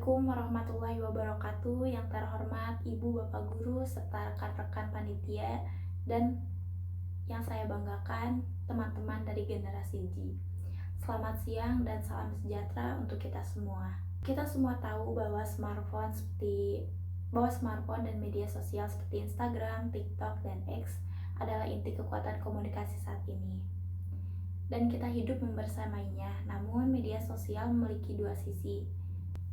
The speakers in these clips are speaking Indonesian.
Assalamualaikum warahmatullahi wabarakatuh. Yang terhormat Ibu, Bapak Guru, serta rekan-rekan panitia, dan yang saya banggakan, teman-teman dari generasi Z. Selamat siang dan salam sejahtera untuk kita semua. Kita semua tahu bahwa smartphone dan media sosial seperti Instagram, TikTok, dan X adalah inti kekuatan komunikasi saat ini. Dan kita hidup membersamainya, namun media sosial memiliki dua sisi.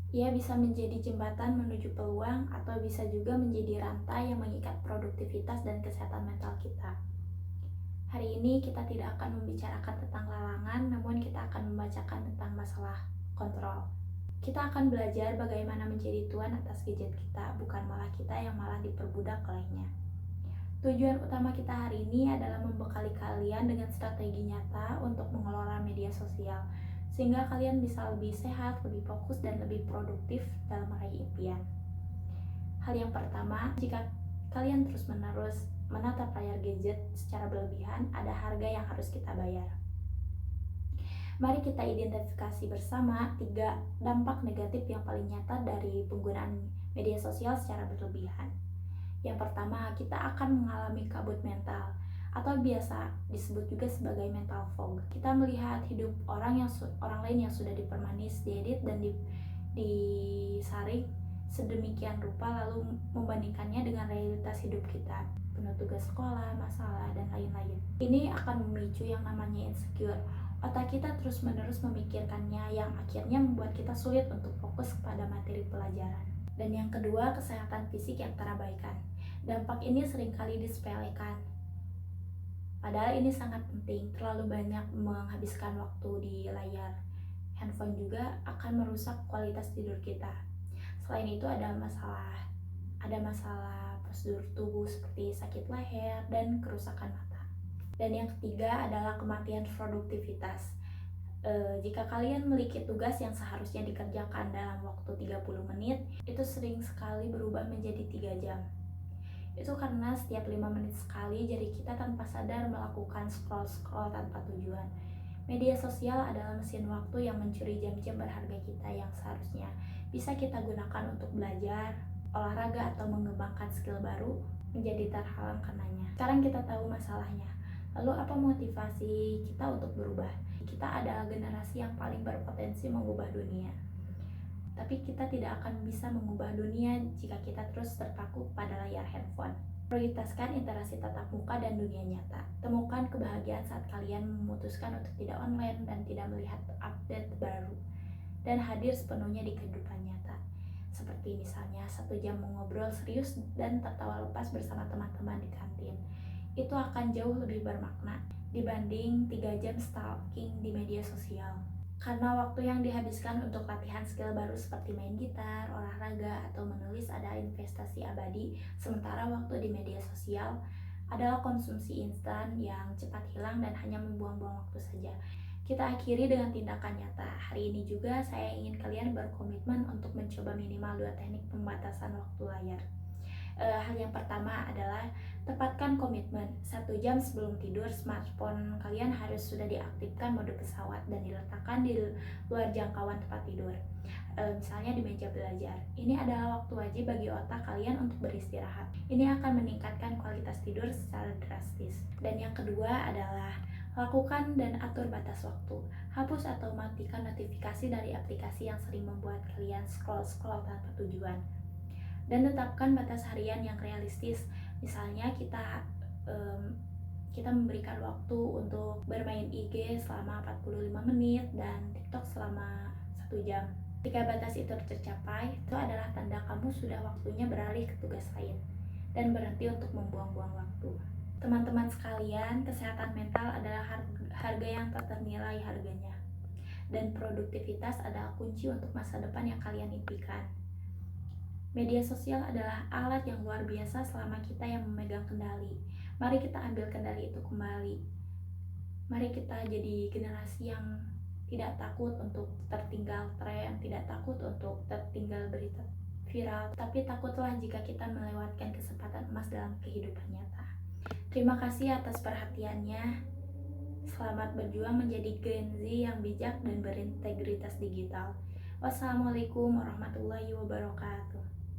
Ia bisa menjadi jembatan menuju peluang atau bisa juga menjadi rantai yang mengikat produktivitas dan kesehatan mental kita. Hari ini kita tidak akan membicarakan tentang larangan, namun kita akan membacakan tentang masalah kontrol. Kita akan belajar bagaimana menjadi tuan atas gadget kita, bukan malah kita yang malah diperbudak olehnya. Tujuan utama kita hari ini adalah membekali kalian dengan strategi nyata untuk mengelola media sosial, sehingga kalian bisa lebih sehat, lebih fokus, dan lebih produktif dalam meraih impian. Hal yang pertama, jika kalian terus-menerus menatap layar gadget secara berlebihan, ada harga yang harus kita bayar. Mari kita identifikasi bersama 3 dampak negatif yang paling nyata dari penggunaan media sosial secara berlebihan. Yang pertama, kita akan mengalami kabut mental atau biasa disebut juga sebagai mental fog. Kita melihat hidup orang lain yang sudah dipermanis, diedit, dan disaring sedemikian rupa, lalu membandingkannya dengan realitas hidup kita, penuh tugas sekolah, masalah, dan lain-lain. Ini akan memicu yang namanya insecure. Otak kita terus-menerus memikirkannya, yang akhirnya membuat kita sulit untuk fokus kepada materi pelajaran. Dan yang kedua, kesehatan fisik yang terabaikan. Dampak ini seringkali disepelekan, padahal ini sangat penting. Terlalu banyak menghabiskan waktu di layar handphone juga akan merusak kualitas tidur kita. Selain itu ada masalah postur tubuh seperti sakit leher dan kerusakan mata. Dan yang ketiga adalah kematian produktivitas. Jika kalian memiliki tugas yang seharusnya dikerjakan dalam waktu 30 menit, itu sering sekali berubah menjadi 3 jam. Itu karena setiap 5 menit sekali jari kita tanpa sadar melakukan scroll tanpa tujuan. Media sosial adalah mesin waktu yang mencuri jam-jam berharga kita yang seharusnya bisa kita gunakan untuk belajar, olahraga, atau mengembangkan skill baru, menjadi terhalang karenanya. Sekarang kita tahu masalahnya. Lalu apa motivasi kita untuk berubah? Kita adalah generasi yang paling berpotensi mengubah dunia. Tapi kita tidak akan bisa mengubah dunia jika kita terus terpaku pada layar handphone. Prioritaskan interaksi tatap muka dan dunia nyata. Temukan kebahagiaan saat kalian memutuskan untuk tidak online dan tidak melihat update baru, dan hadir sepenuhnya di kehidupan nyata. Seperti misalnya 1 jam mengobrol serius dan tertawa lepas bersama teman-teman di kantin. Itu akan jauh lebih bermakna dibanding 3 jam stalking di media sosial. Karena waktu yang dihabiskan untuk latihan skill baru seperti main gitar, olahraga, atau menulis adalah investasi abadi, sementara waktu di media sosial adalah konsumsi instan yang cepat hilang dan hanya membuang-buang waktu saja. Kita akhiri dengan tindakan nyata. Hari ini juga saya ingin kalian berkomitmen untuk mencoba minimal 2 teknik pembatasan waktu layar. Hal yang pertama adalah tepatkan komitmen. 1 jam sebelum tidur, smartphone kalian harus sudah diaktifkan mode pesawat dan diletakkan di luar jangkauan tempat tidur, misalnya di meja belajar. Ini adalah waktu wajib bagi otak kalian untuk beristirahat. Ini akan meningkatkan kualitas tidur secara drastis. Dan yang kedua adalah lakukan dan atur batas waktu. Hapus atau matikan notifikasi dari aplikasi yang sering membuat kalian scroll tanpa tujuan. Dan tetapkan batas harian yang realistis. Misalnya kita memberikan waktu untuk bermain IG selama 45 menit dan TikTok selama 1 jam. Jika batas itu tercapai, itu adalah tanda kamu sudah waktunya beralih ke tugas lain dan berhenti untuk membuang-buang waktu. Teman-teman sekalian, kesehatan mental adalah harga yang tak ternilai harganya, dan produktivitas adalah kunci untuk masa depan yang kalian impikan. Media sosial adalah alat yang luar biasa selama kita yang memegang kendali. Mari kita ambil kendali itu kembali. Mari kita jadi generasi yang tidak takut untuk tertinggal tren, tidak takut untuk tertinggal berita viral, tapi takutlah jika kita melewatkan kesempatan emas dalam kehidupan nyata. Terima kasih atas perhatiannya. Selamat berjuang menjadi Gen Z yang bijak dan berintegritas digital. Wassalamualaikum warahmatullahi wabarakatuh.